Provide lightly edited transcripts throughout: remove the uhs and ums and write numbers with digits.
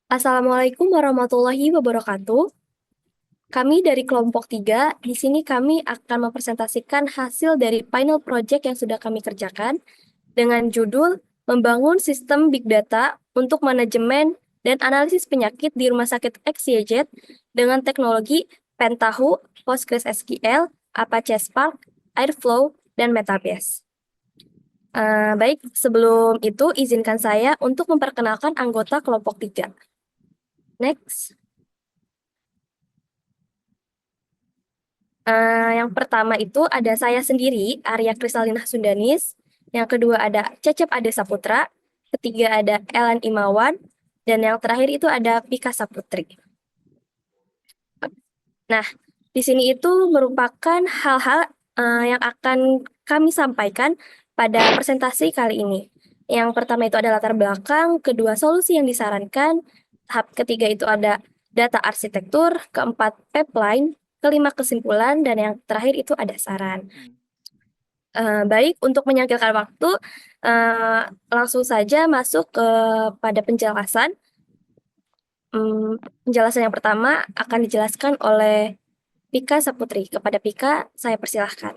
Assalamualaikum warahmatullahi wabarakatuh. Kami dari kelompok 3, di sini kami akan mempresentasikan hasil dari final project yang sudah kami kerjakan dengan judul Membangun Sistem Big Data untuk Manajemen dan Analisis Penyakit di Rumah Sakit XYZ dengan teknologi Pentaho, PostgreSQL, Apache Spark, Airflow, dan Metabase. Baik, sebelum itu izinkan saya untuk memperkenalkan anggota kelompok 3. Next. Yang pertama itu ada saya sendiri, Arya Kristalina Sundanis. Yang kedua ada Cecep Ade Saputra. Ketiga ada Ellen Imawan. Dan yang terakhir itu ada Pika Saputri. Nah, di sini itu merupakan hal-hal yang akan kami sampaikan pada presentasi kali ini. Yang pertama itu ada latar belakang, kedua solusi yang disarankan, tahap ketiga itu ada data arsitektur, keempat pipeline, kelima kesimpulan, dan yang terakhir itu ada saran. Baik, untuk menyingkirkan waktu, langsung saja masuk pada penjelasan. Penjelasan yang pertama akan dijelaskan oleh Pika Saputri. Kepada Pika, saya persilahkan.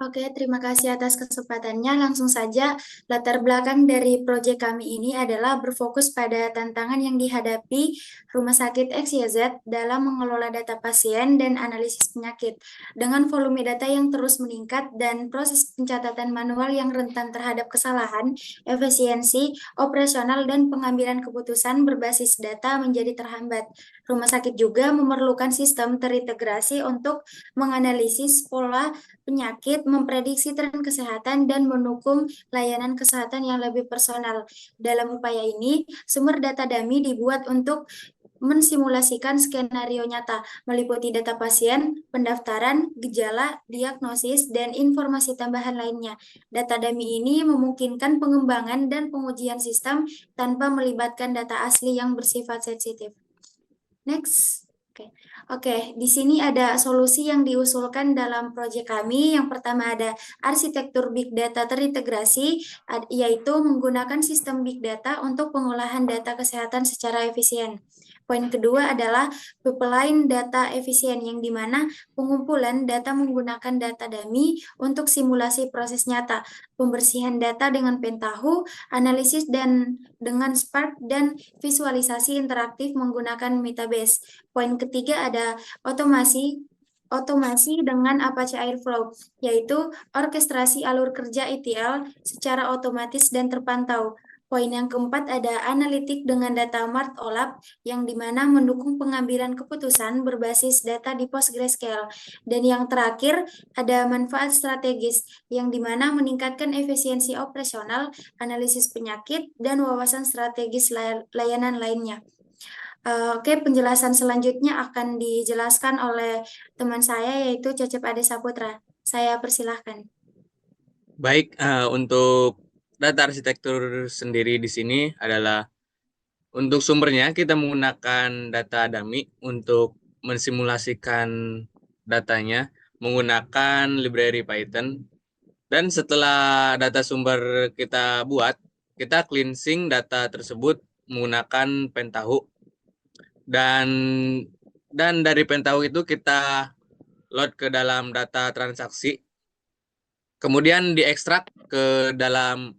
Oke, terima kasih atas kesempatannya. Langsung saja, latar belakang dari proyek kami ini adalah berfokus pada tantangan yang dihadapi Rumah Sakit XYZ dalam mengelola data pasien dan analisis penyakit. Dengan volume data yang terus meningkat dan proses pencatatan manual yang rentan terhadap kesalahan, efisiensi, operasional, dan pengambilan keputusan berbasis data menjadi terhambat. Rumah sakit juga memerlukan sistem terintegrasi untuk menganalisis pola penyakit, memprediksi tren kesehatan, dan mendukung layanan kesehatan yang lebih personal. Dalam upaya ini, sumber data dummy dibuat untuk mensimulasikan skenario nyata, meliputi data pasien, pendaftaran, gejala, diagnosis, dan informasi tambahan lainnya. Data dummy ini memungkinkan pengembangan dan pengujian sistem tanpa melibatkan data asli yang bersifat sensitif. Next. Oke, di sini ada solusi yang diusulkan dalam proyek kami. Yang pertama ada arsitektur Big Data terintegrasi, yaitu menggunakan sistem Big Data untuk pengolahan data kesehatan secara efisien. Poin kedua adalah pipeline data efisien, yang dimana pengumpulan data menggunakan data dummy untuk simulasi proses nyata, pembersihan data dengan Pentaho, analisis dan dengan Spark, dan visualisasi interaktif menggunakan Metabase. Poin ketiga ada otomasi otomasi dengan Apache Airflow, yaitu orkestrasi alur kerja ETL secara otomatis dan terpantau. Poin yang keempat ada analitik dengan data MartOlab, yang dimana mendukung pengambilan keputusan berbasis data di PostgreSQL. Dan yang terakhir ada manfaat strategis, yang dimana meningkatkan efisiensi operasional, analisis penyakit, dan wawasan strategis layanan lainnya. Oke, penjelasan selanjutnya akan dijelaskan oleh teman saya, yaitu Cecep Ade Saputra. Saya persilahkan. Baik, untuk data arsitektur sendiri di sini adalah untuk sumbernya kita menggunakan data dummy untuk mensimulasikan datanya menggunakan library Python. Dan setelah data sumber kita buat, kita cleansing data tersebut menggunakan Pentaho. Dan dari Pentaho itu kita load ke dalam data transaksi. Kemudian diekstrak ke dalam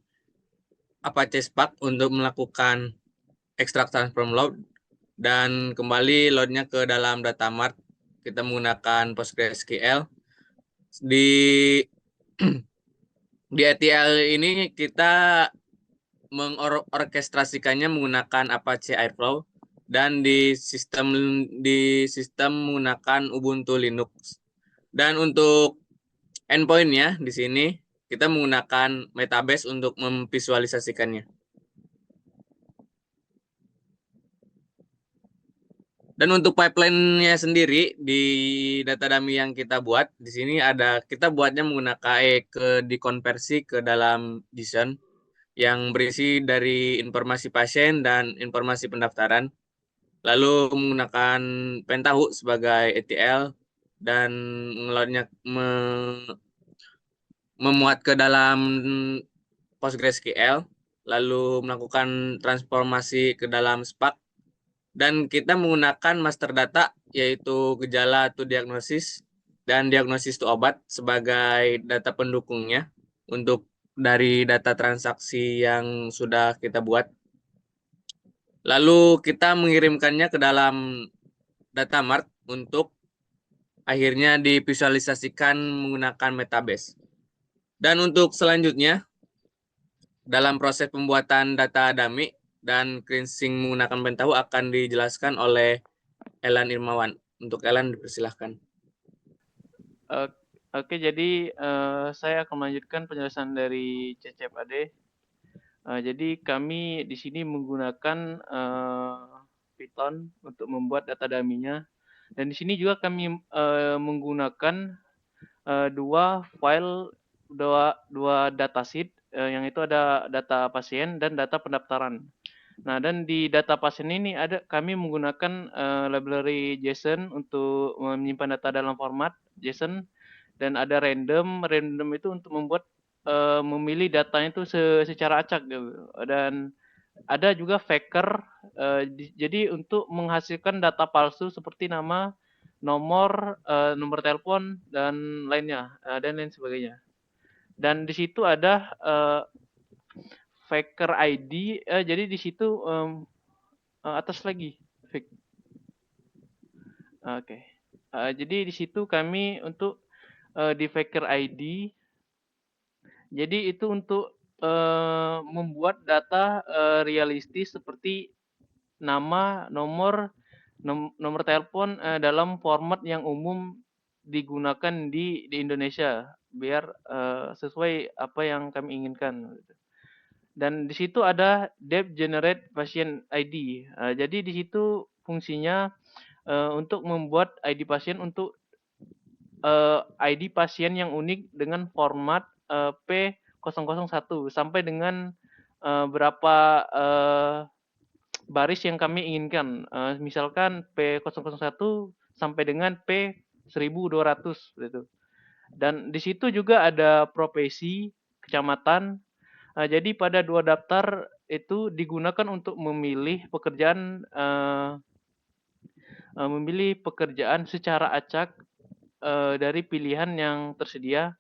Apache Spark untuk melakukan ekstrak transform load, dan kembali loadnya ke dalam data mart. Kita menggunakan PostgreSQL. Di di ETL ini kita mengorkestrasikannya menggunakan Apache Airflow, dan di sistem menggunakan Ubuntu Linux. Dan untuk endpoint-nya di sini kita menggunakan Metabase untuk memvisualisasikannya. Dan untuk pipeline-nya sendiri di data dummy yang kita buat di sini kita buatnya menggunakan dikonversi ke dalam JSON yang berisi dari informasi pasien dan informasi pendaftaran, lalu menggunakan Pentaho sebagai ETL dan memuat ke dalam PostgreSQL, lalu melakukan transformasi ke dalam Spark Dan kita menggunakan master data, yaitu gejala to diagnosis dan diagnosis to obat sebagai data pendukungnya untuk dari data transaksi yang sudah kita buat. Lalu kita mengirimkannya ke dalam data mart untuk akhirnya divisualisasikan menggunakan Metabase. Dan untuk selanjutnya, dalam proses pembuatan data dummy dan cleansing menggunakan Pentaho akan dijelaskan oleh Elan Irmawan. Untuk Elan dipersilahkan. Oke, jadi saya akan melanjutkan penjelasan dari Cecep Ade. Jadi kami di sini menggunakan Python untuk membuat data dummy-nya. Dan di sini juga kami menggunakan dua datasheet yang itu ada data pasien dan data pendaftaran. Nah, dan di data pasien ini kami menggunakan library JSON untuk menyimpan data dalam format JSON, dan ada random itu untuk membuat memilih datanya itu secara acak gitu. Dan ada juga faker, jadi untuk menghasilkan data palsu seperti nama, nomor telepon dan lainnya, dan lain sebagainya. Dan di situ ada faker ID, jadi di situ atas lagi fake. Oke. Jadi di situ kami untuk di faker ID, jadi itu untuk membuat data realistis seperti nama, nomor telepon dalam format yang umum digunakan di Indonesia, biar sesuai apa yang kami inginkan. Dan di situ ada Dev Generate Patient ID. Jadi di situ fungsinya untuk membuat ID pasien untuk ID pasien yang unik dengan format P001 sampai dengan berapa baris yang kami inginkan. Misalkan P001 sampai dengan P1200 gitu. Dan di situ juga ada profesi, kecamatan. Jadi pada dua daftar itu digunakan untuk memilih pekerjaan secara acak dari pilihan yang tersedia.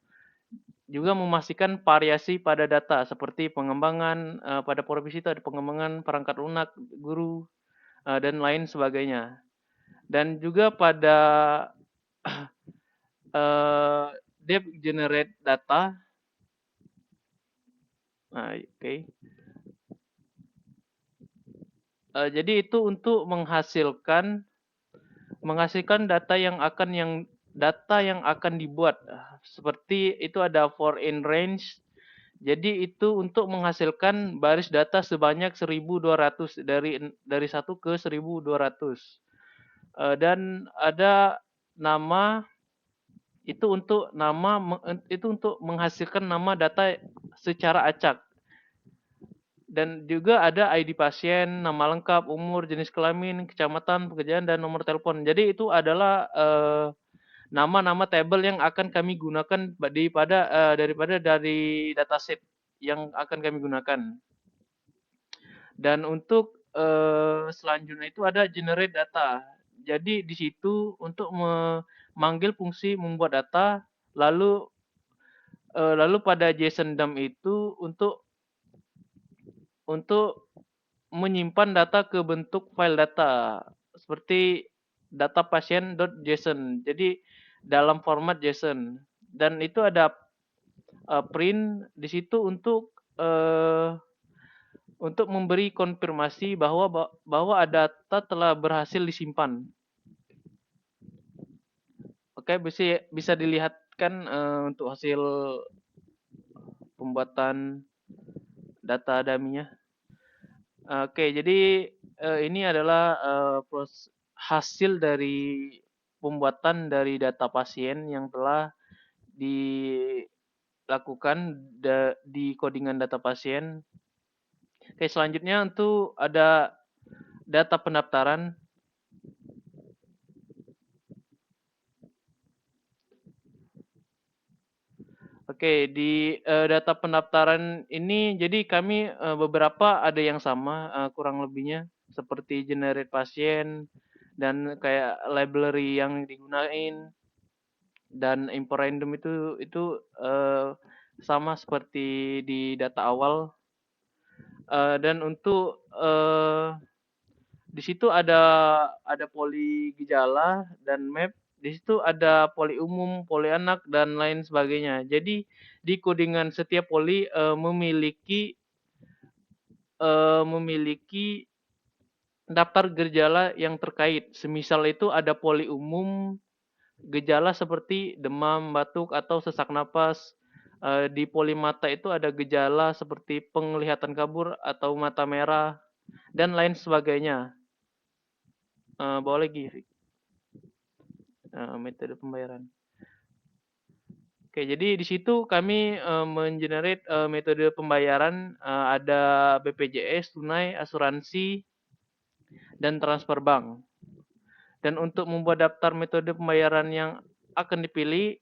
Juga memastikan variasi pada data seperti pengembangan pada profesi itu ada pengembangan perangkat lunak, guru, dan lain sebagainya. Dan juga pada Dev Generate Data. Oke. Jadi itu untuk menghasilkan data yang akan dibuat. Seperti itu ada for in range. Jadi itu untuk menghasilkan baris data sebanyak 1200 dari 1 ke 1200. Dan ada nama itu untuk menghasilkan nama data secara acak. Dan juga ada ID pasien, nama lengkap, umur, jenis kelamin, kecamatan, pekerjaan, dan nomor telepon. Jadi itu adalah nama-nama tabel yang akan kami gunakan daripada dari dataset yang akan kami gunakan. Dan untuk selanjutnya itu ada generate data. Jadi di situ untuk memanggil fungsi membuat data, lalu pada JSON dump itu untuk menyimpan data ke bentuk file data seperti data pasien.json. Jadi dalam format JSON, dan itu ada print di situ untuk memberi konfirmasi bahwa data telah berhasil disimpan. Oke, bisa dilihatkan untuk hasil pembuatan data dummy-nya. Oke, jadi ini adalah hasil dari pembuatan dari data pasien yang telah dilakukan di codingan data pasien. Oke, selanjutnya untuk ada data pendaftaran. Oke, di data pendaftaran ini jadi kami beberapa ada yang sama kurang lebihnya. seperti generate pasien dan kayak library yang digunain dan import random itu sama seperti di data awal. Dan untuk di situ ada poli gejala dan map. Di situ ada poli umum, poli anak dan lain sebagainya. Jadi di codingan setiap poli memiliki daftar gejala yang terkait. Semisal itu ada poli umum, gejala seperti demam, batuk atau sesak napas. Di poli mata itu ada gejala seperti penglihatan kabur atau mata merah dan lain sebagainya. Bawa lagi, Fik. Metode pembayaran. Oke, jadi di situ kami mengenerate metode pembayaran, ada BPJS, tunai, asuransi, dan transfer bank. Dan untuk membuat daftar metode pembayaran yang akan pilih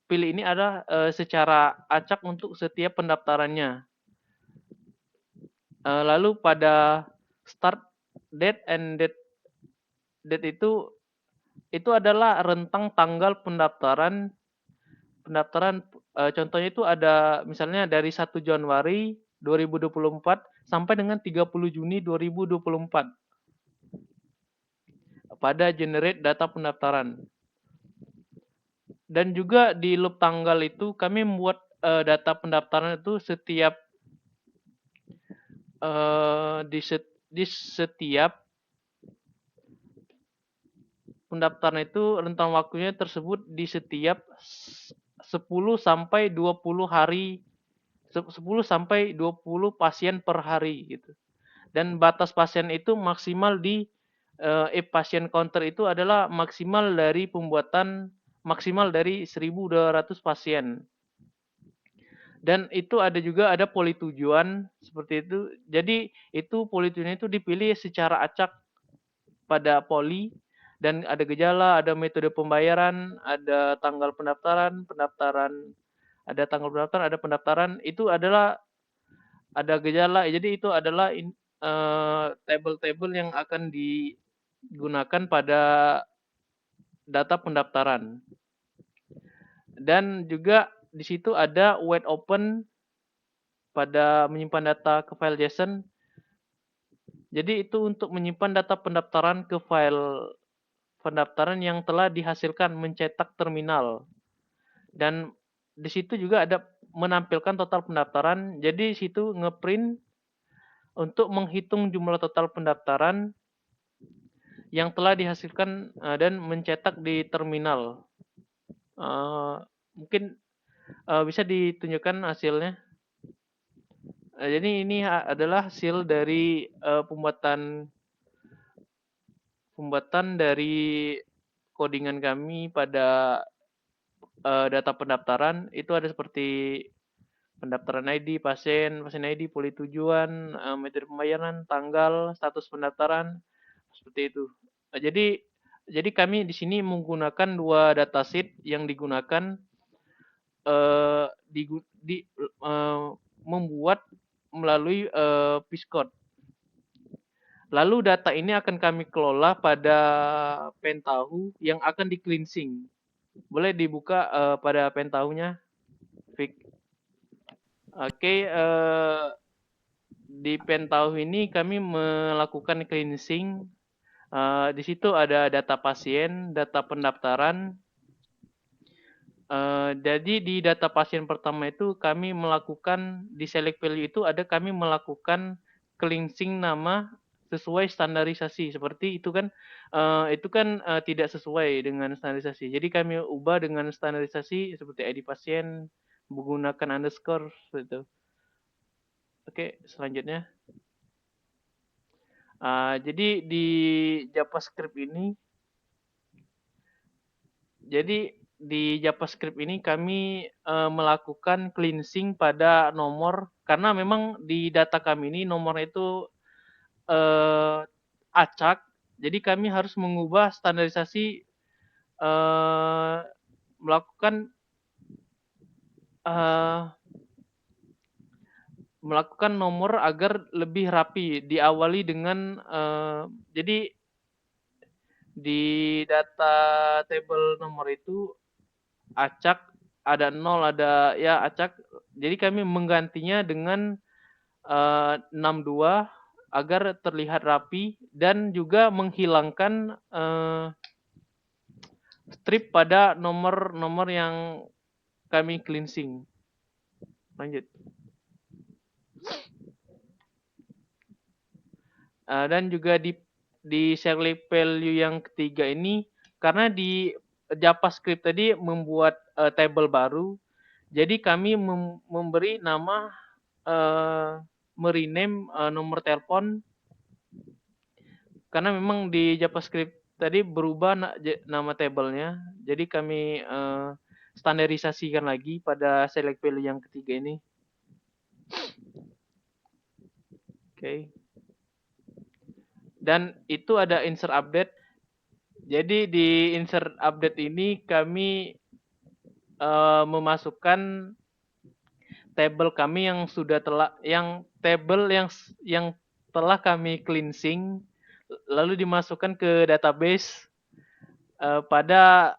ini adalah secara acak untuk setiap pendaftarannya. Lalu pada start date and date itu adalah rentang tanggal pendaftaran. Contohnya itu ada misalnya dari 1 Januari 2024 sampai dengan 30 Juni 2024 pada generate data pendaftaran. Dan juga di loop tanggal itu kami membuat data pendaftaran itu setiap di setiap pendaftaran itu rentang waktunya tersebut di setiap 10 sampai 20 hari 10 sampai 20 pasien per hari gitu. Dan batas pasien itu maksimal di pasien counter itu adalah maksimal dari 1.200 pasien. Dan itu ada poli tujuan seperti itu. Jadi itu poli tujuan itu dipilih secara acak pada poli dan ada gejala, ada metode pembayaran, ada tanggal pendaftaran, ada tanggal pendaftaran, ada pendaftaran. Itu adalah ada gejala. Jadi itu adalah table-table yang akan digunakan pada data pendaftaran. Dan juga di situ ada wait open pada menyimpan data ke file JSON. Jadi itu untuk menyimpan data pendaftaran ke file pendaftaran yang telah dihasilkan mencetak terminal. Dan di situ juga ada menampilkan total pendaftaran. Jadi di situ ngeprint untuk menghitung jumlah total pendaftaran yang telah dihasilkan dan mencetak di terminal. Mungkin bisa ditunjukkan hasilnya. Jadi ini adalah hasil dari pembuatan dari codingan kami pada data pendaftaran. Itu ada seperti pendaftaran ID, pasien ID, poli tujuan, metode pembayaran, tanggal, status pendaftaran, seperti itu. Jadi kami di sini menggunakan 2 dataset yang digunakan membuat melalui Piscode. Lalu data ini akan kami kelola pada Pentaho yang akan di cleansing. Boleh dibuka pada Pentaho-nya, Vic. Oke, di Pentaho ini kami melakukan cleansing. Di situ ada data pasien, data pendaftaran. Jadi di data pasien pertama itu kami melakukan di select value itu kami melakukan cleansing nama sesuai standarisasi. Seperti itu kan tidak sesuai dengan standarisasi. Jadi kami ubah dengan standarisasi seperti ID pasien menggunakan underscore seperti itu. Oke, selanjutnya. Jadi di JavaScript ini kami melakukan cleansing pada nomor karena memang di data kami ini nomor itu acak. Jadi kami harus mengubah standarisasi melakukan nomor agar lebih rapi, diawali dengan jadi di data table nomor itu acak, ada 0, ada ya acak. Jadi kami menggantinya dengan 62 agar terlihat rapi dan juga menghilangkan strip pada nomor-nomor yang kami cleansing. Lanjut. Dan juga di select value yang ketiga ini, karena di JavaScript tadi membuat table baru, jadi kami memberi nama merename nomor telepon, karena memang di JavaScript tadi berubah nama tablenya, jadi kami standarisasikan lagi pada select value yang ketiga ini. Oke. Dan itu ada insert update. Jadi di insert update ini kami memasukkan table kami yang sudah table yang telah kami cleansing, lalu dimasukkan ke database pada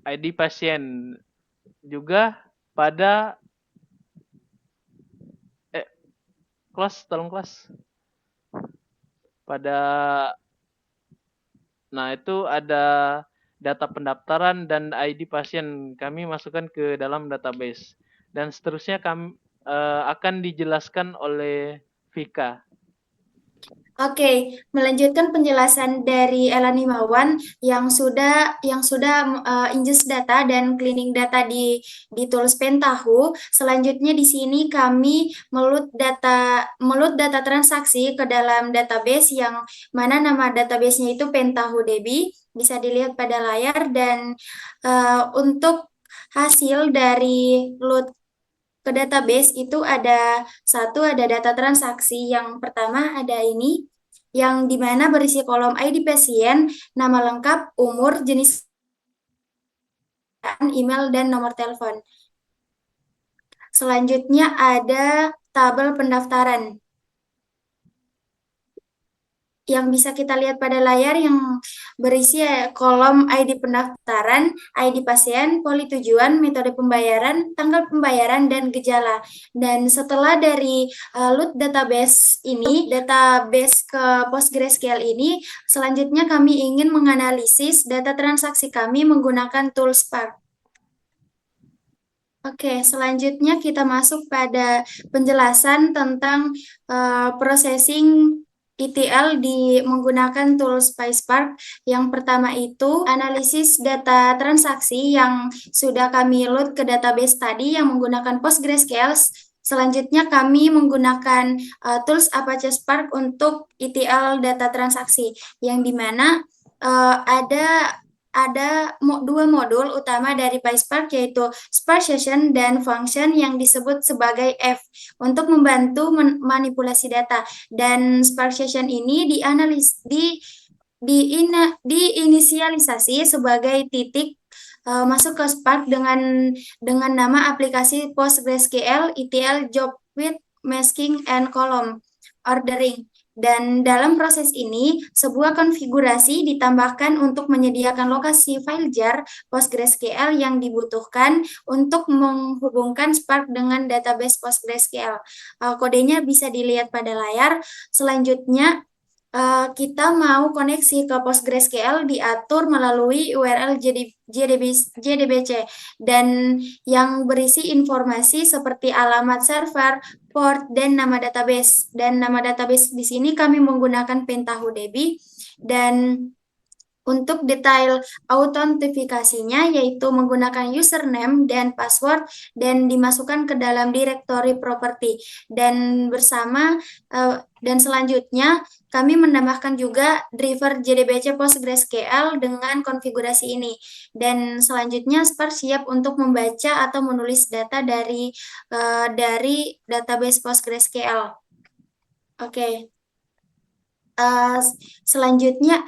ID pasien, juga pada nah itu ada data pendaftaran dan ID pasien kami masukkan ke dalam database, dan seterusnya kami akan dijelaskan oleh Vika. Oke, melanjutkan penjelasan dari Ellen Himawan yang sudah ingest data dan cleaning data di tools Pentaho. Selanjutnya di sini kami meload data transaksi ke dalam database yang mana nama database-nya itu Pentaho DB, bisa dilihat pada layar, dan untuk hasil dari load ke database itu ada data transaksi. Yang pertama ada ini, yang dimana berisi kolom ID pasien, nama lengkap, umur, jenis email, dan nomor telepon. Selanjutnya ada tabel pendaftaran yang bisa kita lihat pada layar, yang berisi kolom ID pendaftaran, ID pasien, poli tujuan, metode pembayaran, tanggal pembayaran, dan gejala. Dan setelah dari load database ke PostgreSQL ini, selanjutnya kami ingin menganalisis data transaksi kami menggunakan tools Spark. Oke, selanjutnya kita masuk pada penjelasan tentang processing ETL menggunakan tools PySpark. Yang pertama itu analisis data transaksi yang sudah kami load ke database tadi yang menggunakan PostgreSQL. Selanjutnya kami menggunakan tools Apache Spark untuk ETL data transaksi, yang dimana ada dua modul utama dari PySpark, yaitu Spark Session dan Function yang disebut sebagai F untuk membantu manipulasi data. Dan Spark Session ini diinisialisasi sebagai titik masuk ke Spark dengan nama aplikasi PostgreSQL ETL Job with Masking and Column Ordering. Dan dalam proses ini, sebuah konfigurasi ditambahkan untuk menyediakan lokasi file jar PostgreSQL yang dibutuhkan untuk menghubungkan Spark dengan database PostgreSQL. Kodenya bisa dilihat pada layar. Selanjutnya, kita mau koneksi ke PostgreSQL diatur melalui URL JDBC dan yang berisi informasi seperti alamat server, port, dan nama database. Dan nama database di sini kami menggunakan Pentaho DB, dan untuk detail autentifikasinya yaitu menggunakan username dan password dan dimasukkan ke dalam directory property. Dan selanjutnya kami menambahkan juga driver JDBC PostgreSQL dengan konfigurasi ini. Dan selanjutnya Spark siap untuk membaca atau menulis data dari database PostgreSQL. Oke. Selanjutnya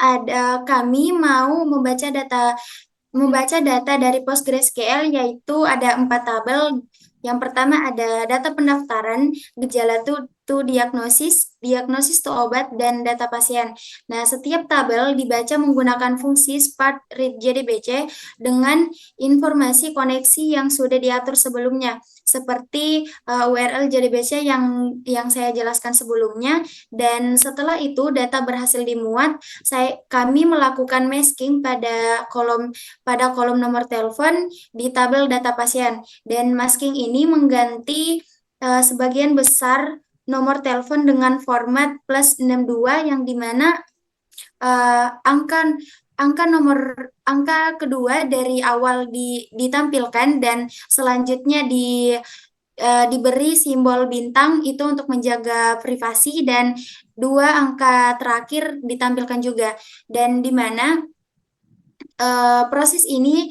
kami mau membaca data dari PostgreSQL, yaitu ada 4 tabel. Yang pertama ada data pendaftaran, gejala to diagnosis, diagnosis to obat, dan data pasien. Nah, setiap tabel dibaca menggunakan fungsi Smart Read JDBC dengan informasi koneksi yang sudah diatur sebelumnya, seperti URL JDBC yang saya jelaskan sebelumnya. Dan setelah itu data berhasil dimuat, kami melakukan masking pada kolom nomor telepon di tabel data pasien. Dan masking ini mengganti sebagian besar nomor telepon dengan format +62 yang dimana angka kedua dari awal ditampilkan dan selanjutnya diberi simbol bintang itu untuk menjaga privasi, dan 2 angka terakhir ditampilkan juga, dan di mana proses ini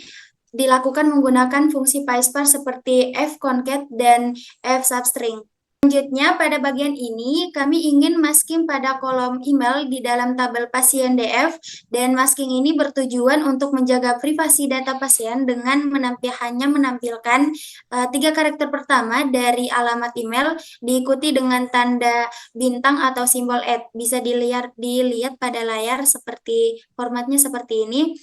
dilakukan menggunakan fungsi PySpark seperti fconcat dan fsubstring. Selanjutnya, pada bagian ini, kami ingin masking pada kolom email di dalam tabel pasien DF, dan masking ini bertujuan untuk menjaga privasi data pasien dengan hanya menampilkan 3 karakter pertama dari alamat email, diikuti dengan tanda bintang atau simbol @ Bisa dilihat pada layar formatnya seperti ini.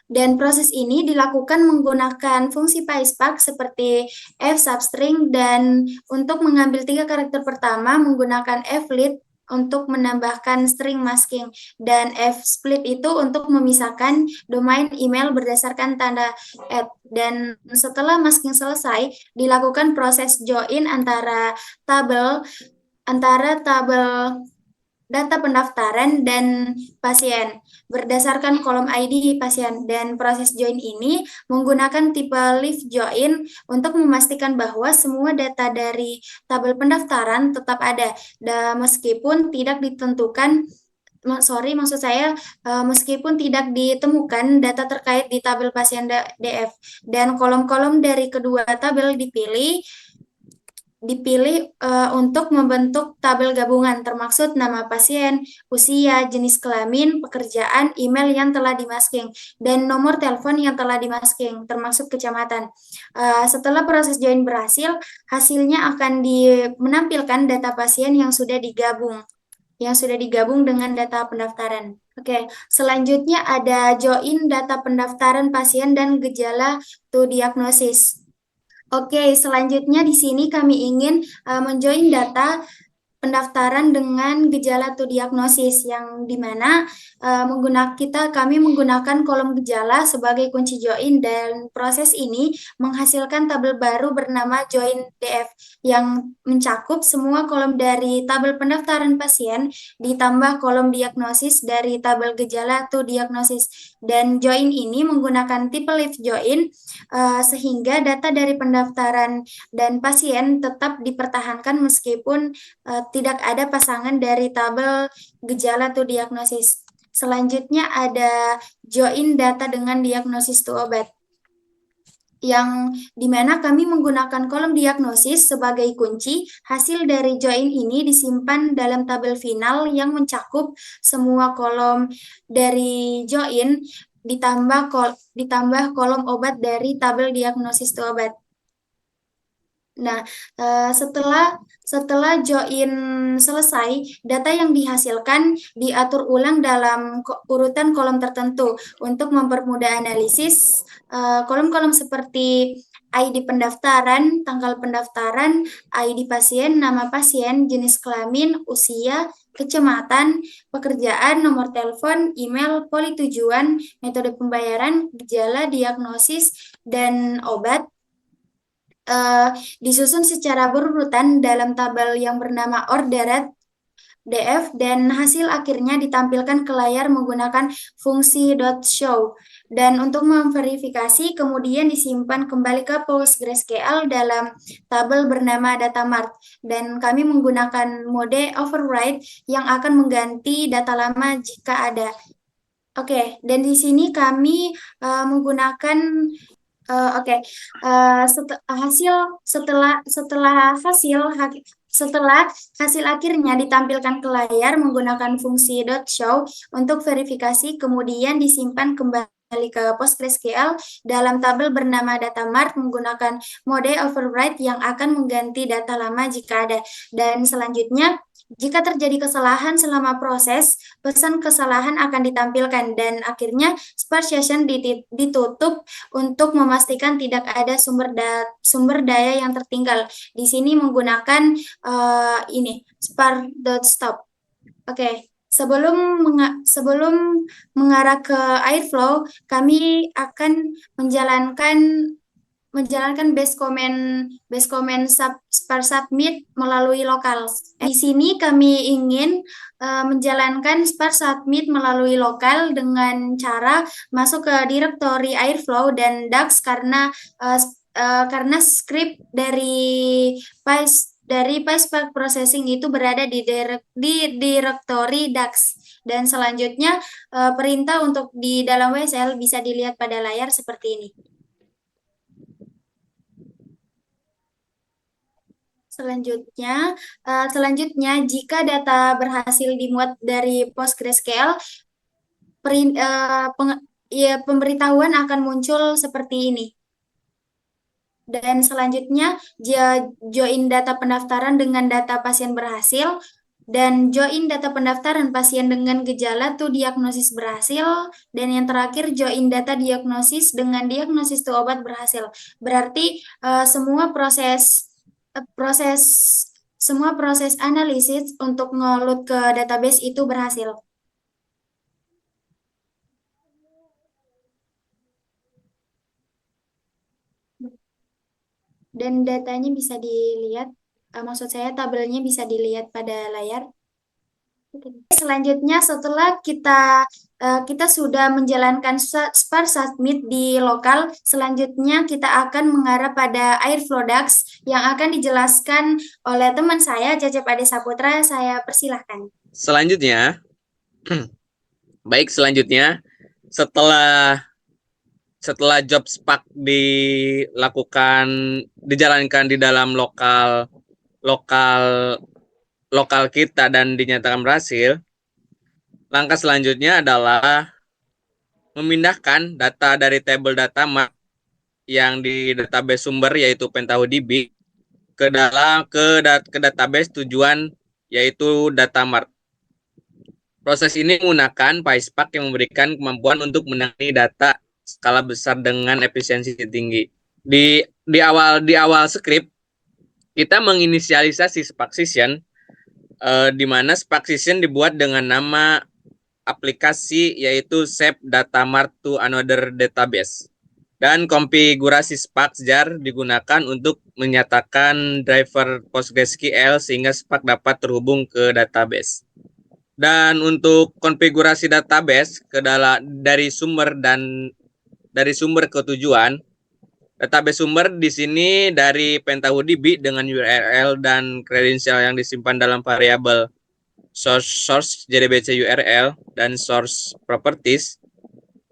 Dan proses ini dilakukan menggunakan fungsi PySpark seperti fsubstring, dan untuk mengambil 3 karakter pertama menggunakan flit untuk menambahkan string masking, dan fsplit itu untuk memisahkan domain email berdasarkan tanda @. Dan setelah masking selesai, dilakukan proses join antara tabel data pendaftaran dan pasien berdasarkan kolom ID pasien, dan proses join ini menggunakan tipe leaf join untuk memastikan bahwa semua data dari tabel pendaftaran tetap ada, meskipun tidak ditemukan data terkait di tabel pasien DF, dan kolom-kolom dari kedua tabel dipilih untuk membentuk tabel gabungan, termaksud nama pasien, usia, jenis kelamin, pekerjaan, email yang telah dimasking, dan nomor telepon yang telah dimasking, termasuk kecamatan. Setelah proses join berhasil, hasilnya akan menampilkan data pasien yang sudah digabung dengan data pendaftaran. Oke, selanjutnya ada join data pendaftaran pasien dan gejala to diagnosis. Oke, selanjutnya di sini kami ingin menjoin data pendaftaran dengan gejala to diagnosis, yang dimana kami menggunakan kolom gejala sebagai kunci join, dan proses ini menghasilkan tabel baru bernama join DF yang mencakup semua kolom dari tabel pendaftaran pasien ditambah kolom diagnosis dari tabel gejala to diagnosis. Dan join ini menggunakan tipe leaf join sehingga data dari pendaftaran dan pasien tetap dipertahankan meskipun tidak ada pasangan dari tabel gejala to diagnosis. Selanjutnya ada join data dengan diagnosis to obat, yang dimana kami menggunakan kolom diagnosis sebagai kunci. Hasil dari join ini disimpan dalam tabel final yang mencakup semua kolom dari join ditambah kolom obat dari tabel diagnosis to obat. Nah, setelah join selesai, data yang dihasilkan diatur ulang dalam urutan kolom tertentu untuk mempermudah analisis. Kolom-kolom seperti ID pendaftaran, tanggal pendaftaran, ID pasien, nama pasien, jenis kelamin, usia, kecamatan, pekerjaan, nomor telepon, email, poli tujuan, metode pembayaran, gejala, diagnosis, dan obat disusun secara berurutan dalam tabel yang bernama ordered DF, dan hasil akhirnya ditampilkan ke layar menggunakan fungsi .show. Dan untuk memverifikasi, kemudian disimpan kembali ke PostgreSQL dalam tabel bernama datamart, dan kami menggunakan mode override yang akan mengganti data lama jika ada. Oke, dan di sini kami menggunakan setelah hasil akhirnya ditampilkan ke layar menggunakan fungsi .show untuk verifikasi, kemudian disimpan kembali kembali ke PostgreSQL dalam tabel bernama data mart menggunakan mode override yang akan mengganti data lama jika ada. Dan selanjutnya, jika terjadi kesalahan selama proses, pesan kesalahan akan ditampilkan dan akhirnya Spark Session ditutup untuk memastikan tidak ada sumber daya yang tertinggal. Di sini menggunakan ini spark.stop. Oke. Sebelum mengarah ke Airflow, kami akan menjalankan base comment Spark submit melalui lokal. Di sini kami ingin menjalankan Spark submit melalui lokal dengan cara masuk ke direktori Airflow dan DAX karena script dari PySpark Processing itu berada di direktori DAX. Dan selanjutnya perintah untuk di dalam WSL bisa dilihat pada layar seperti ini. Selanjutnya jika data berhasil dimuat dari PostgreSQL, pemberitahuan akan muncul seperti ini. Dan selanjutnya, join data pendaftaran dengan data pasien berhasil, dan join data pendaftaran pasien dengan gejala to diagnosis berhasil, dan yang terakhir, join data diagnosis dengan diagnosis to obat berhasil. Berarti semua proses analisis untuk nge-load ke database itu berhasil. Dan datanya bisa dilihat, maksud saya tabelnya bisa dilihat pada layar. Selanjutnya setelah kita sudah menjalankan Spark submit di lokal, selanjutnya kita akan mengarah pada Airflow DAX yang akan dijelaskan oleh teman saya, Cecep Ade Saputra. Saya persilahkan. Selanjutnya, selanjutnya setelah job Spark dijalankan di dalam lokal kita dan dinyatakan berhasil, langkah selanjutnya adalah memindahkan data dari tabel data mart yang di database sumber yaitu PentahoDB ke database tujuan yaitu data mart. Proses ini menggunakan PySpark yang memberikan kemampuan untuk menangani data skala besar dengan efisiensi tinggi. Di awal script kita menginisialisasi Spark Session, di mana Spark Session dibuat dengan nama aplikasi yaitu save data mart to another database, dan konfigurasi Spark jar digunakan untuk menyatakan driver PostgreSQL sehingga Spark dapat terhubung ke database. Dan untuk konfigurasi database dari sumber ke tujuan, database sumber di sini dari PentahoDB dengan URL dan kredensial yang disimpan dalam variabel source JDBC URL dan source properties.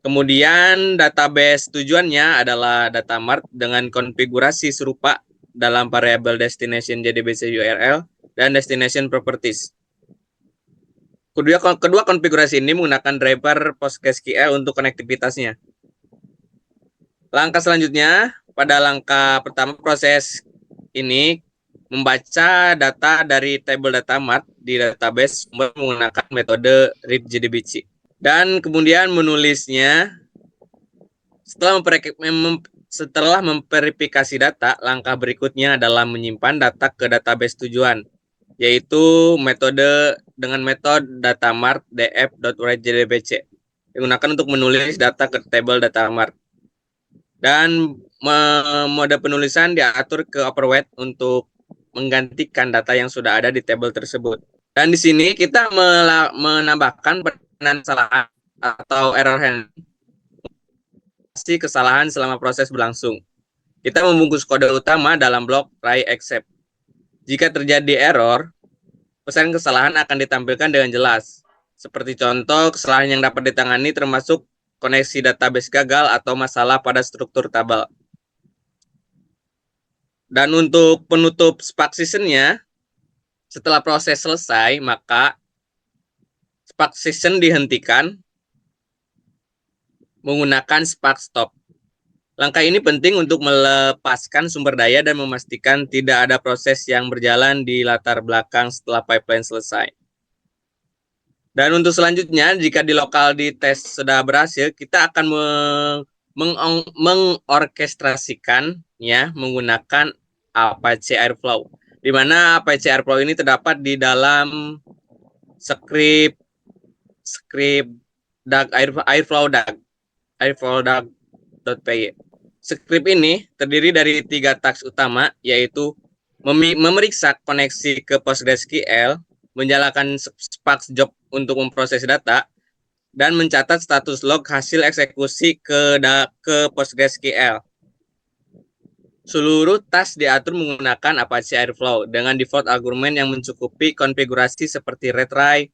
Kemudian database tujuannya adalah data mart dengan konfigurasi serupa dalam variabel destination JDBC URL dan destination properties. Kedua konfigurasi ini menggunakan driver PostgreSQL untuk konektivitasnya. Langkah selanjutnya, pada langkah pertama proses ini membaca data dari tabel data mart di database sumber menggunakan metode read JDBC. Dan kemudian menulisnya. Setelah memverifikasi data, langkah berikutnya adalah menyimpan data ke database tujuan, yaitu metode data mart df.write.jdbc digunakan untuk menulis data ke tabel data mart. Dan mode penulisan diatur ke overwrite untuk menggantikan data yang sudah ada di tabel tersebut. Dan di sini kita menambahkan penanganan kesalahan atau error handling, kesalahan selama proses berlangsung. Kita membungkus kode utama dalam blok try except. Jika terjadi error, pesan kesalahan akan ditampilkan dengan jelas. Seperti contoh, kesalahan yang dapat ditangani termasuk koneksi database gagal atau masalah pada struktur tabel. Dan untuk penutup Spark Session-nya, setelah proses selesai, maka Spark Session dihentikan menggunakan Spark Stop. Langkah ini penting untuk melepaskan sumber daya dan memastikan tidak ada proses yang berjalan di latar belakang setelah pipeline selesai. Dan untuk selanjutnya, jika di lokal di tes sudah berhasil, kita akan mengorkestrasikan ya menggunakan Apache Airflow. Di mana Apache Airflow ini terdapat di dalam script airflow.py. Script ini terdiri dari 3 task utama, yaitu memeriksa koneksi ke PostgreSQL, menjalankan Spark job untuk memproses data, dan mencatat status log hasil eksekusi ke PostgreSQL. Seluruh task diatur menggunakan Apache Airflow dengan default argumen yang mencukupi konfigurasi seperti retry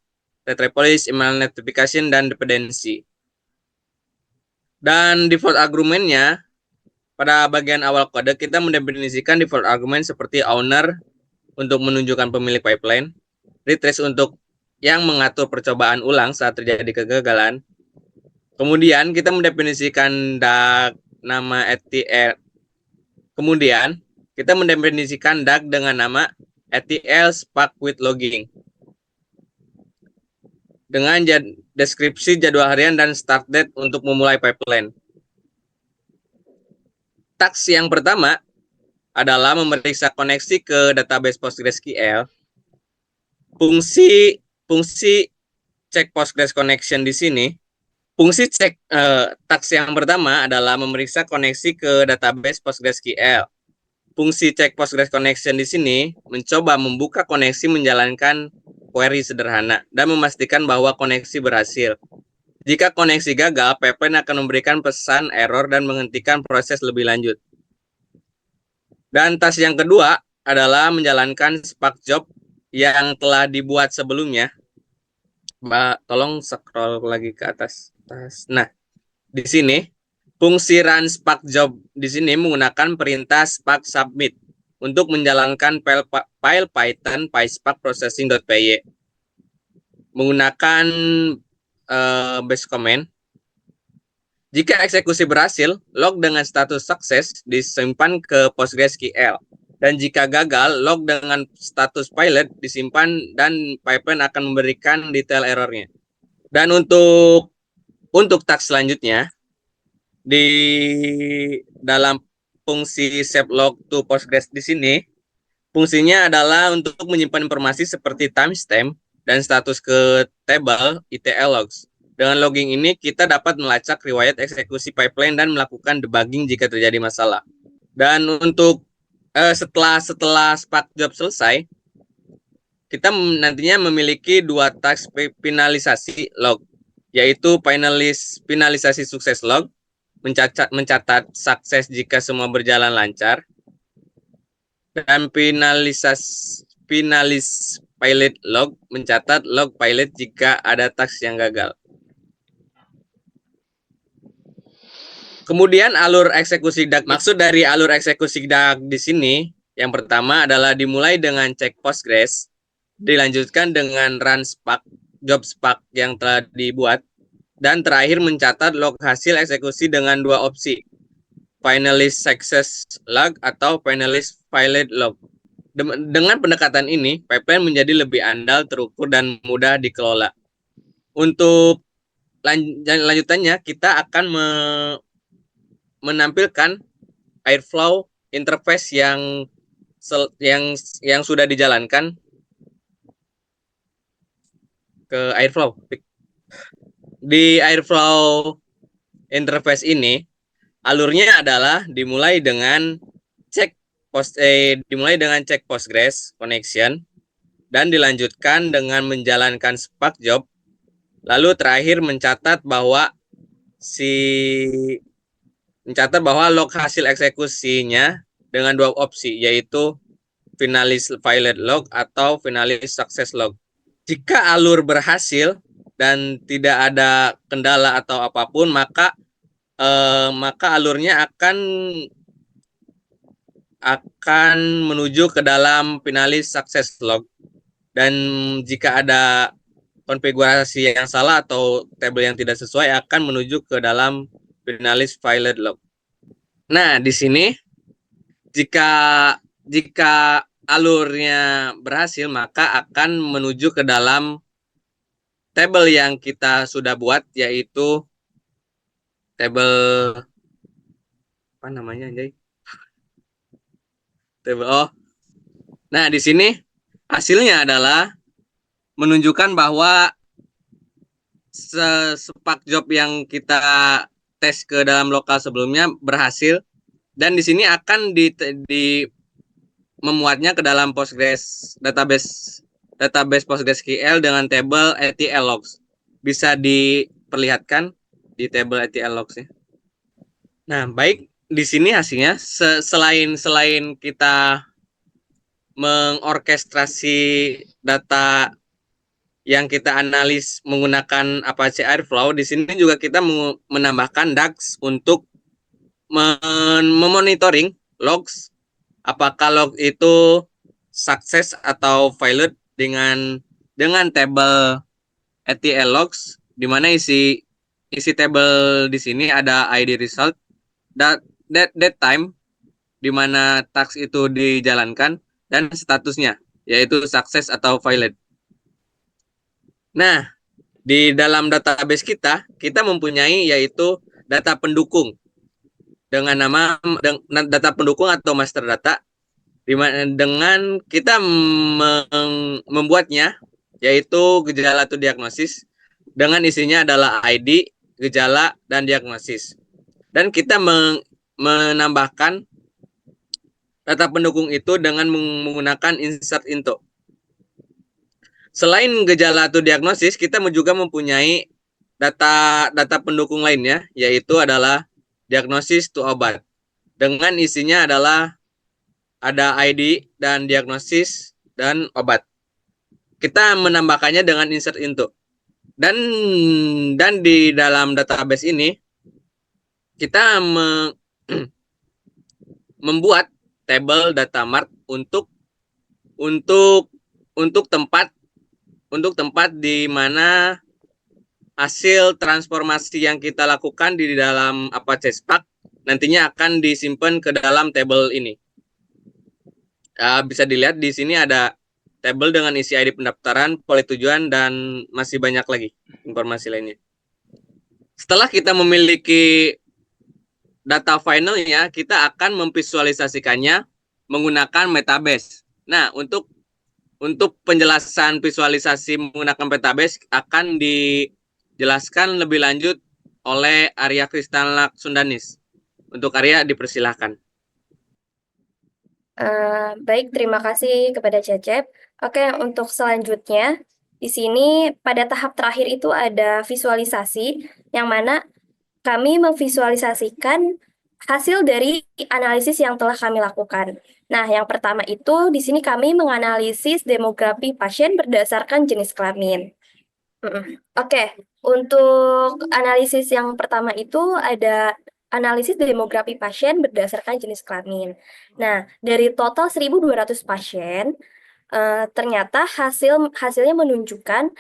polish, email notification, dan dependency. Dan default argumennya, pada bagian awal kode kita mendefinisikan default argument seperti owner untuk menunjukkan pemilik pipeline, retrace untuk yang mengatur percobaan ulang saat terjadi kegagalan. Kemudian kita mendefinisikan DAG nama etl. Kemudian kita mendefinisikan DAG dengan nama etl Spark with logging dengan deskripsi jadwal harian dan start date untuk memulai pipeline. Task yang pertama adalah memeriksa koneksi ke database PostgreSQL. Fungsi check Postgres connection di sini. Task yang pertama adalah memeriksa koneksi ke database PostgreSQL. Fungsi check Postgres connection di sini mencoba membuka koneksi menjalankan query sederhana dan memastikan bahwa koneksi berhasil. Jika koneksi gagal, pipeline akan memberikan pesan error dan menghentikan proses lebih lanjut. Dan task yang kedua adalah menjalankan Spark job yang telah dibuat sebelumnya. Mbak, tolong scroll lagi ke atas. Nah, di sini fungsi run Spark job di sini menggunakan perintah Spark submit untuk menjalankan file Python PySpark processing.py menggunakan base command. Jika eksekusi berhasil, log dengan status sukses disimpan ke PostgreSQL. Dan jika gagal, log dengan status pilot disimpan dan pipeline akan memberikan detail errornya. Dan untuk task selanjutnya, di dalam fungsi save log to Postgres di sini, fungsinya adalah untuk menyimpan informasi seperti timestamp dan status ke table ETL logs. Dengan logging ini, kita dapat melacak riwayat eksekusi pipeline dan melakukan debugging jika terjadi masalah. Dan untuk setelah Spark job selesai, kita nantinya memiliki 2 task finalisasi log, yaitu finalisasi sukses log, mencatat sukses jika semua berjalan lancar, dan finalis pilot log, mencatat log pilot jika ada task yang gagal. Kemudian alur eksekusi DAG. Maksud dari alur eksekusi DAG di sini, yang pertama adalah dimulai dengan cek Postgres, dilanjutkan dengan run Spark, job Spark yang telah dibuat, dan terakhir mencatat log hasil eksekusi dengan 2 opsi, finalist success log atau finalist pilot log. Dengan pendekatan ini, pipeline menjadi lebih andal, terukur, dan mudah dikelola. Untuk lanjutannya, kita akan menampilkan Airflow interface yang sudah dijalankan ke Airflow. Di Airflow interface ini, alurnya adalah dimulai dengan cek Postgres connection dan dilanjutkan dengan menjalankan Spark job, lalu terakhir mencatat bahwa log hasil eksekusinya dengan 2 opsi, yaitu finalist pilot log atau finalist success log. Jika alur berhasil dan tidak ada kendala atau apapun, maka alurnya akan menuju ke dalam finalist success log. Dan jika ada konfigurasi yang salah atau tabel yang tidak sesuai, akan menuju ke dalam finalis pilot log. Nah, di sini jika alurnya berhasil, maka akan menuju ke dalam tabel yang kita sudah buat, yaitu tabel apa namanya, Jay? Nah, di sini hasilnya adalah menunjukkan bahwa sepak job yang kita tes ke dalam lokal sebelumnya berhasil, dan di sini akan memuatnya ke dalam Postgres database PostgreSQL dengan tabel ETL logs. Bisa diperlihatkan di tabel ETL logs-nya. Nah, baik, di sini hasilnya selain kita mengorkestrasi data yang kita analis menggunakan Apache Airflow, di sini juga kita menambahkan DAX untuk memonitoring logs, apakah log itu sukses atau failed dengan tabel ETL logs, di mana isi tabel di sini ada ID result, that time di mana task itu dijalankan, dan statusnya yaitu sukses atau failed. Nah, di dalam database kita mempunyai yaitu data pendukung dengan nama data pendukung atau master data, dengan kita membuatnya yaitu gejala atau diagnosis, dengan isinya adalah ID, gejala, dan diagnosis. Dan kita menambahkan data pendukung itu dengan menggunakan insert into. Selain gejala atau diagnosis, kita juga mempunyai data pendukung lainnya, yaitu adalah diagnosis to obat. Dengan isinya adalah ada ID dan diagnosis dan obat. Kita menambahkannya dengan insert into. Dan di dalam database ini kita membuat tabel data mart untuk tempat di mana hasil transformasi yang kita lakukan di dalam Apache Spark nantinya akan disimpan ke dalam tabel ini. Bisa dilihat di sini ada tabel dengan isi ID pendaftaran, poli tujuan, dan masih banyak lagi informasi lainnya. Setelah kita memiliki data finalnya, kita akan memvisualisasikannya menggunakan Metabase. Nah, untuk penjelasan visualisasi menggunakan Metabase akan dijelaskan lebih lanjut oleh Arya Kristalak Sundanis. Untuk Arya, dipersilahkan. Baik, terima kasih kepada Cecep. Oke, untuk selanjutnya, di sini pada tahap terakhir itu ada visualisasi, yang mana kami memvisualisasikan hasil dari analisis yang telah kami lakukan. Nah, yang pertama itu di sini kami menganalisis demografi pasien berdasarkan jenis kelamin. Oke, untuk analisis yang pertama itu ada analisis demografi pasien berdasarkan jenis kelamin. Nah, dari total 1.200 pasien, ternyata hasilnya menunjukkan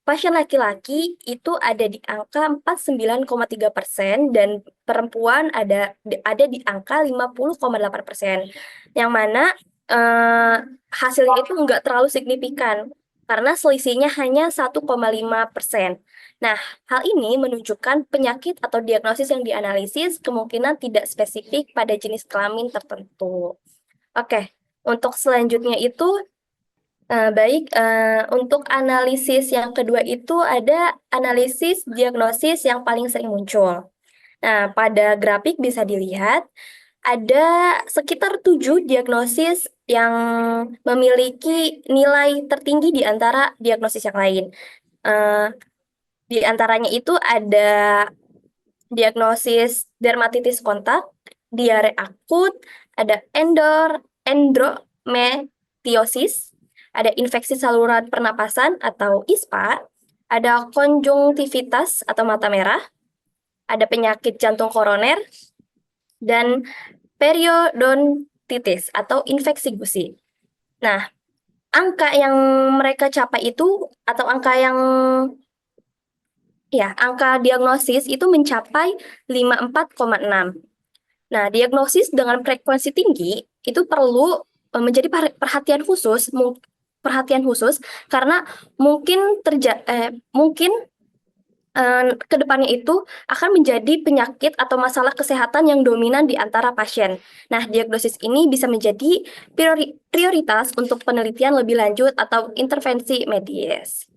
pasien laki-laki itu ada di angka 49,3% dan perempuan ada di angka 50,8%. Yang mana hasilnya itu nggak terlalu signifikan karena selisihnya hanya 1,5%. Nah, hal ini menunjukkan penyakit atau diagnosis yang dianalisis kemungkinan tidak spesifik pada jenis kelamin tertentu. Oke, untuk selanjutnya itu untuk analisis yang kedua itu ada analisis diagnosis yang paling sering muncul. Nah, pada grafik bisa dilihat ada sekitar 7 diagnosis yang memiliki nilai tertinggi di antara diagnosis yang lain. Di antaranya itu ada diagnosis dermatitis kontak, diare akut, ada endometriosis, ada infeksi saluran pernapasan atau ISPA, ada konjungtivitas atau mata merah, ada penyakit jantung koroner, dan periodontitis atau infeksi gusi. Nah, angka yang mereka capai itu atau angka yang Ya, angka diagnosis itu mencapai 54,6. Nah, diagnosis dengan frekuensi tinggi itu perlu menjadi perhatian khusus karena mungkin ke depannya itu akan menjadi penyakit atau masalah kesehatan yang dominan di antara pasien. Nah, diagnosis ini bisa menjadi prioritas untuk penelitian lebih lanjut atau intervensi medis.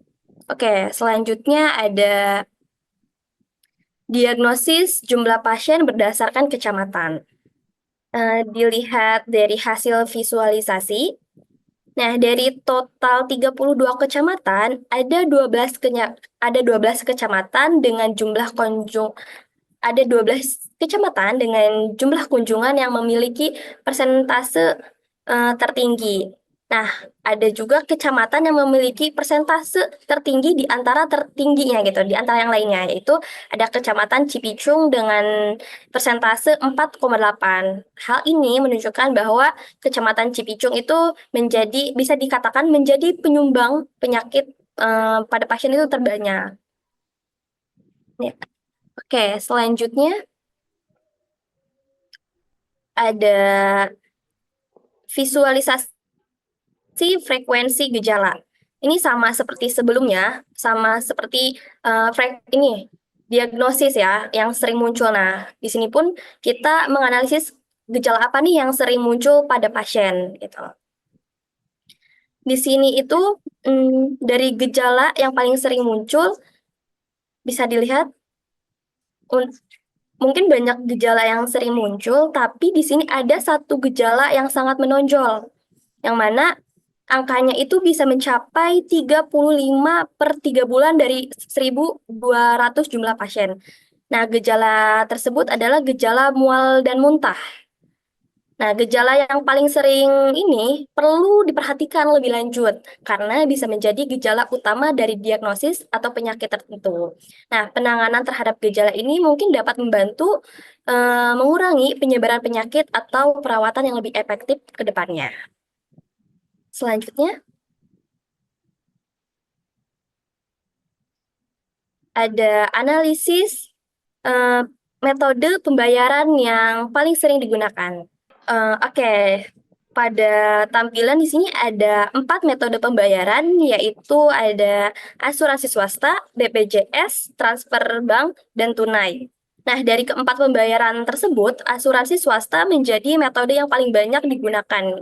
Oke, selanjutnya ada diagnosis jumlah pasien berdasarkan kecamatan. Dilihat dari hasil visualisasi. Nah, dari total 32 kecamatan, ada 12 kecamatan dengan ada 12 kecamatan dengan jumlah kunjungan yang memiliki persentase tertinggi. Nah, ada juga kecamatan yang memiliki persentase tertinggi di antara tertingginya gitu, di antara yang lainnya, yaitu ada kecamatan Cipicung dengan persentase 4,8. Hal ini menunjukkan bahwa kecamatan Cipicung itu bisa dikatakan menjadi penyumbang penyakit pada pasien itu terbanyak. Ya. Oke, selanjutnya ada visualisasi frekuensi gejala. Ini sama seperti sebelumnya, sama seperti diagnosis ya yang sering muncul. Nah, di sini pun kita menganalisis gejala apa nih yang sering muncul pada pasien gitu. Di sini itu dari gejala yang paling sering muncul bisa dilihat mungkin banyak gejala yang sering muncul, tapi di sini ada satu gejala yang sangat menonjol, yang mana angkanya itu bisa mencapai 35 per 3 bulan dari 1.200 jumlah pasien. Nah, gejala tersebut adalah gejala mual dan muntah. Nah, gejala yang paling sering ini perlu diperhatikan lebih lanjut karena bisa menjadi gejala utama dari diagnosis atau penyakit tertentu. Nah, penanganan terhadap gejala ini mungkin dapat membantu mengurangi penyebaran penyakit atau perawatan yang lebih efektif ke depannya. Selanjutnya, ada analisis metode pembayaran yang paling sering digunakan. Oke, pada tampilan di sini ada 4 metode pembayaran, yaitu ada asuransi swasta, BPJS, transfer bank, dan tunai. Nah, dari keempat pembayaran tersebut, asuransi swasta menjadi metode yang paling banyak digunakan,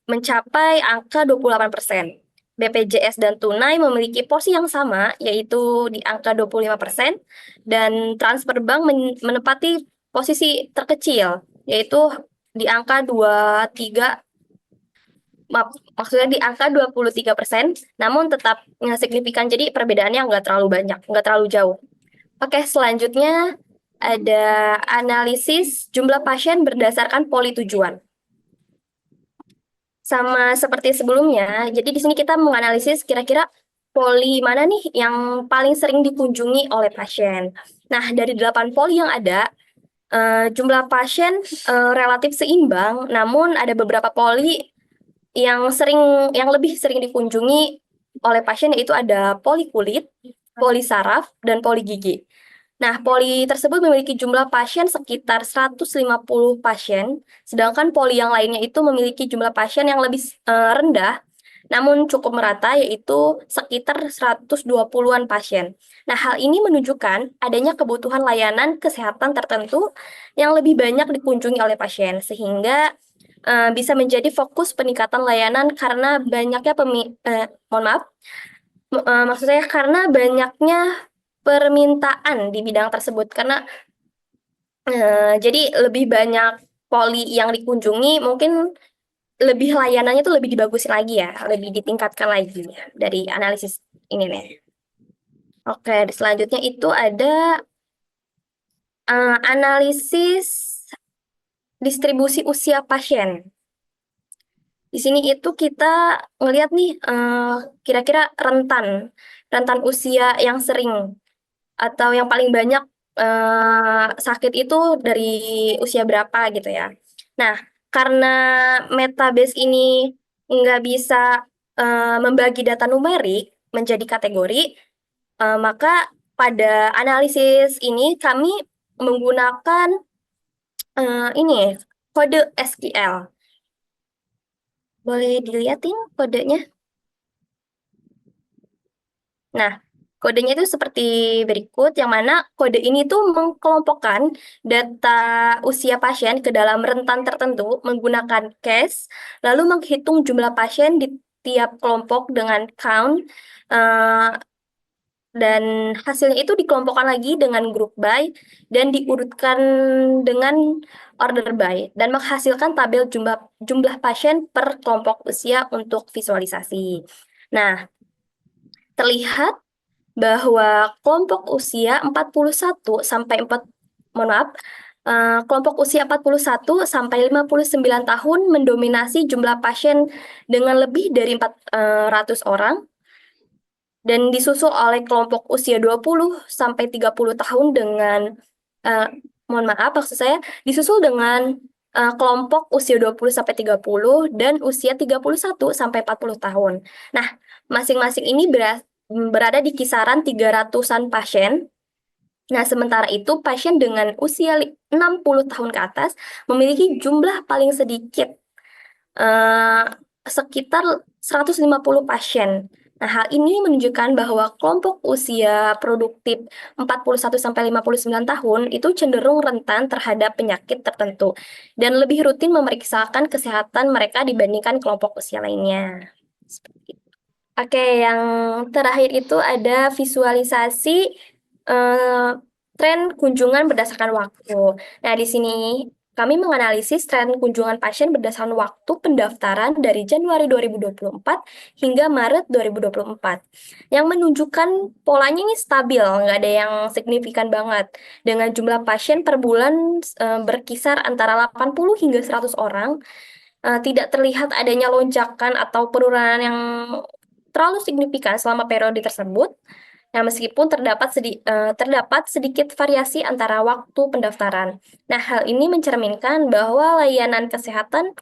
mencapai angka 28%. BPJS dan tunai memiliki porsi yang sama, yaitu di angka 25%, dan transfer bank menempati posisi terkecil, yaitu di angka 23, maksudnya di angka 23%, namun tetap signifikan, jadi perbedaannya nggak terlalu banyak, nggak terlalu jauh. Oke, selanjutnya ada analisis jumlah pasien berdasarkan poli tujuan. Sama seperti sebelumnya, jadi di sini kita menganalisis kira-kira poli mana nih yang paling sering dikunjungi oleh pasien. Nah, dari 8 poli yang ada, jumlah pasien relatif seimbang, namun ada beberapa poli yang lebih sering dikunjungi oleh pasien, yaitu ada poli kulit, poli saraf, dan poli gigi. Nah, poli tersebut memiliki jumlah pasien sekitar 150 pasien, sedangkan poli yang lainnya itu memiliki jumlah pasien yang lebih rendah, namun cukup merata, yaitu sekitar 120-an pasien. Nah, hal ini menunjukkan adanya kebutuhan layanan kesehatan tertentu yang lebih banyak dikunjungi oleh pasien, sehingga bisa menjadi fokus peningkatan layanan karena banyaknya maksudnya karena banyaknya permintaan di bidang tersebut. Karena jadi lebih banyak poli yang dikunjungi, mungkin layanannya itu lebih dibagusin lagi ya, lebih ditingkatkan lagi ya, dari analisis ini nih. Oke, selanjutnya itu ada analisis distribusi usia pasien. Di sini itu kita ngelihat nih kira-kira rentan usia yang sering atau yang paling banyak sakit itu dari usia berapa gitu ya. Nah, karena Metabase ini nggak bisa membagi data numerik menjadi kategori, maka pada analisis ini kami menggunakan ini kode SQL. Boleh dilihatin kodenya? Nah, kodenya itu seperti berikut, yang mana kode ini tuh mengkelompokkan data usia pasien ke dalam rentan tertentu menggunakan case, lalu menghitung jumlah pasien di tiap kelompok dengan count, dan hasilnya itu dikelompokkan lagi dengan group by dan diurutkan dengan order by dan menghasilkan tabel jumlah pasien per kelompok usia untuk visualisasi. Nah, terlihat bahwa kelompok usia 41 sampai 4 mohon maaf, kelompok usia 41 sampai 59 tahun mendominasi jumlah pasien dengan lebih dari 400 orang dan disusul oleh kelompok usia 20 sampai 30 tahun dengan mohon maaf maksud saya disusul dengan kelompok usia 20 sampai 30 dan usia 31 sampai 40 tahun. Nah, masing-masing ini berada di kisaran 300-an pasien. Nah, sementara itu pasien dengan usia 60 tahun ke atas memiliki jumlah paling sedikit, sekitar 150 pasien. Nah, hal ini menunjukkan bahwa kelompok usia produktif 41 sampai 59 tahun itu cenderung rentan terhadap penyakit tertentu dan lebih rutin memeriksakan kesehatan mereka dibandingkan kelompok usia lainnya. Seperti itu. Oke, yang terakhir itu ada visualisasi tren kunjungan berdasarkan waktu. Nah, di sini kami menganalisis tren kunjungan pasien berdasarkan waktu pendaftaran dari Januari 2024 hingga Maret 2024, yang menunjukkan polanya ini stabil, nggak ada yang signifikan banget, dengan jumlah pasien per bulan berkisar antara 80 hingga 100 orang, tidak terlihat adanya lonjakan atau penurunan yang terlalu signifikan selama periode tersebut. Nah, meskipun terdapat sedikit variasi antara waktu pendaftaran. Nah, hal ini mencerminkan bahwa layanan kesehatan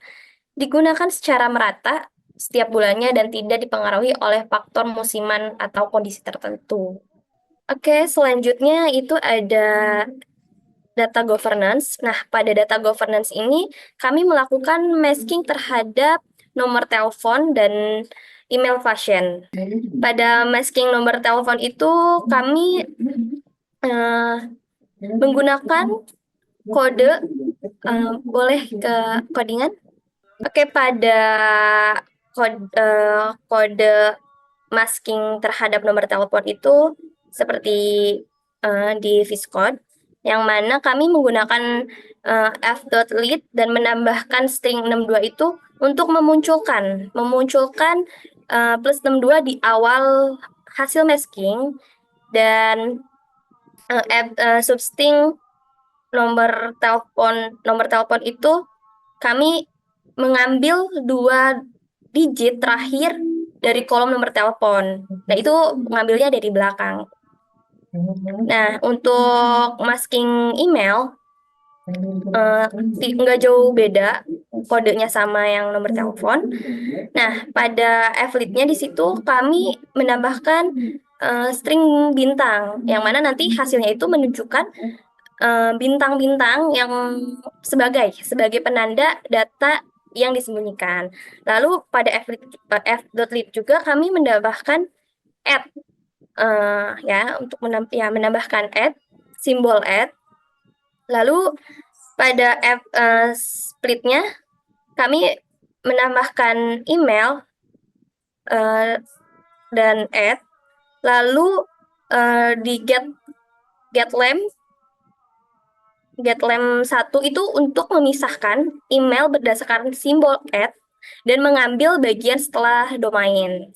digunakan secara merata setiap bulannya dan tidak dipengaruhi oleh faktor musiman atau kondisi tertentu. Oke, selanjutnya itu ada data governance. Nah, pada data governance ini kami melakukan masking terhadap nomor telepon dan email pasien. Pada masking nomor telepon itu kami menggunakan kode, boleh ke codingan? Oke, pada kode masking terhadap nomor telepon itu seperti di Viscode, yang mana kami menggunakan f.lead dan menambahkan string 62 itu untuk memunculkan plus 62 di awal hasil masking, dan substring nomor telepon itu kami mengambil 2 digit terakhir dari kolom nomor telepon. Nah, itu mengambilnya dari belakang. Nah, untuk masking email nggak jauh beda, kodenya sama yang nomor telepon. Nah, pada f-lead-nya di situ kami menambahkan string bintang, yang mana nanti hasilnya itu menunjukkan bintang-bintang yang sebagai penanda data yang disembunyikan. Lalu pada f.lead juga kami menambahkan add, untuk menambahkan add, simbol add. Lalu pada split-nya kami menambahkan email dan add. Lalu di getLem 1 itu untuk memisahkan email berdasarkan simbol add dan mengambil bagian setelah domain.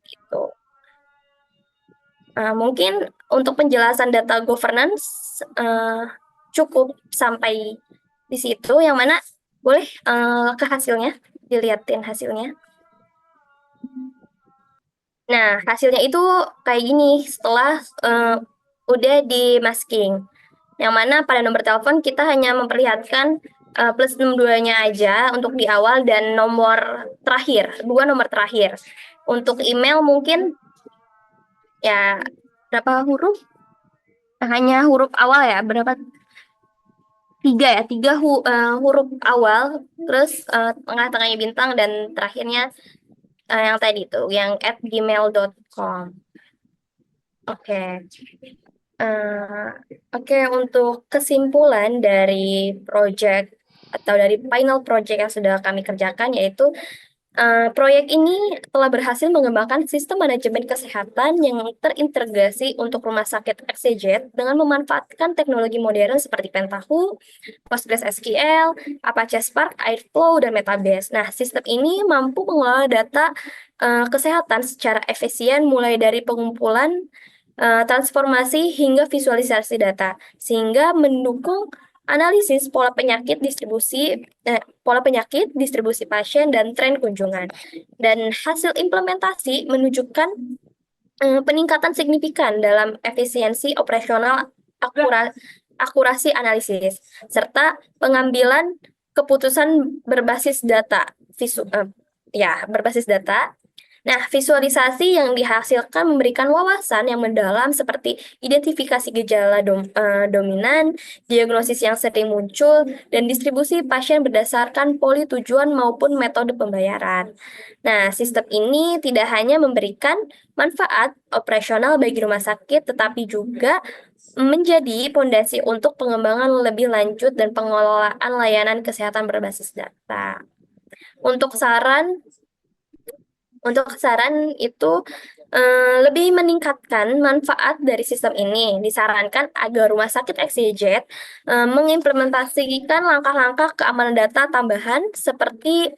Gitu. Mungkin untuk penjelasan data governance cukup sampai di situ, yang mana boleh ke hasilnya, dilihatin hasilnya. Nah, hasilnya itu kayak gini setelah udah di masking. Yang mana pada nomor telepon kita hanya memperlihatkan plus 62-nya aja untuk di awal dan nomor terakhir, 2 nomor terakhir. Untuk email mungkin ya berapa huruf? hanya huruf awal ya, berapa? Tiga ya, huruf awal, terus tengah-tengahnya bintang, dan terakhirnya yang tadi itu, yang @gmail.com. Oke. Eh, Oke, untuk kesimpulan dari project atau dari final project yang sudah kami kerjakan, yaitu proyek ini telah berhasil mengembangkan sistem manajemen kesehatan yang terintegrasi untuk rumah sakit XYZ dengan memanfaatkan teknologi modern seperti Pentaho, PostgreSQL, Apache Spark, Airflow, dan Metabase. Nah, sistem ini mampu mengelola data kesehatan secara efisien mulai dari pengumpulan, transformasi, hingga visualisasi data, sehingga mendukung analisis pola penyakit, distribusi pasien, dan tren kunjungan. Dan hasil implementasi menunjukkan peningkatan signifikan dalam efisiensi operasional, akurasi analisis, serta pengambilan keputusan berbasis data, berbasis data. Nah, visualisasi yang dihasilkan memberikan wawasan yang mendalam seperti identifikasi gejala dominan, diagnosis yang sering muncul, dan distribusi pasien berdasarkan poli tujuan maupun metode pembayaran. Nah, sistem ini tidak hanya memberikan manfaat operasional bagi rumah sakit, tetapi juga menjadi fondasi untuk pengembangan lebih lanjut dan pengelolaan layanan kesehatan berbasis data. Untuk saran itu lebih meningkatkan manfaat dari sistem ini, disarankan agar rumah sakit XYZ mengimplementasikan langkah-langkah keamanan data tambahan seperti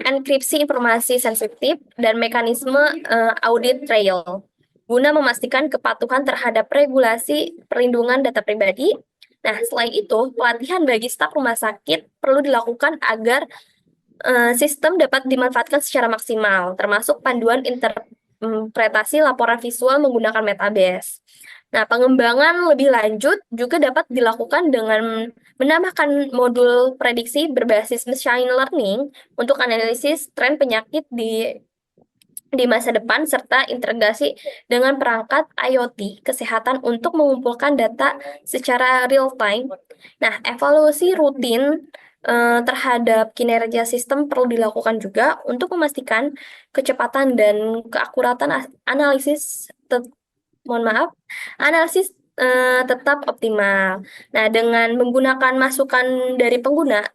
enkripsi informasi sensitif dan mekanisme audit trail guna memastikan kepatuhan terhadap regulasi perlindungan data pribadi. Nah, selain itu, pelatihan bagi staf rumah sakit perlu dilakukan agar sistem dapat dimanfaatkan secara maksimal, termasuk panduan interpretasi laporan visual menggunakan Metabase. Nah, pengembangan lebih lanjut juga dapat dilakukan dengan menambahkan modul prediksi berbasis machine learning untuk analisis tren penyakit di masa depan, serta integrasi dengan perangkat IoT kesehatan untuk mengumpulkan data secara real time. Nah, evaluasi rutin terhadap kinerja sistem perlu dilakukan juga untuk memastikan kecepatan dan keakuratan analisis analisis tetap optimal. Nah, dengan menggunakan masukan dari pengguna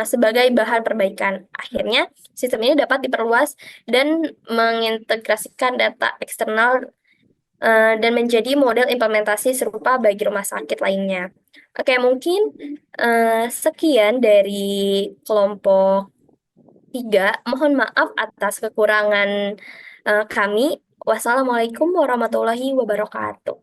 sebagai bahan perbaikan, akhirnya sistem ini dapat diperluas dan mengintegrasikan data eksternal dan menjadi model implementasi serupa bagi rumah sakit lainnya. Oke, mungkin sekian dari kelompok 3. Mohon maaf atas kekurangan kami. Wassalamualaikum warahmatullahi wabarakatuh.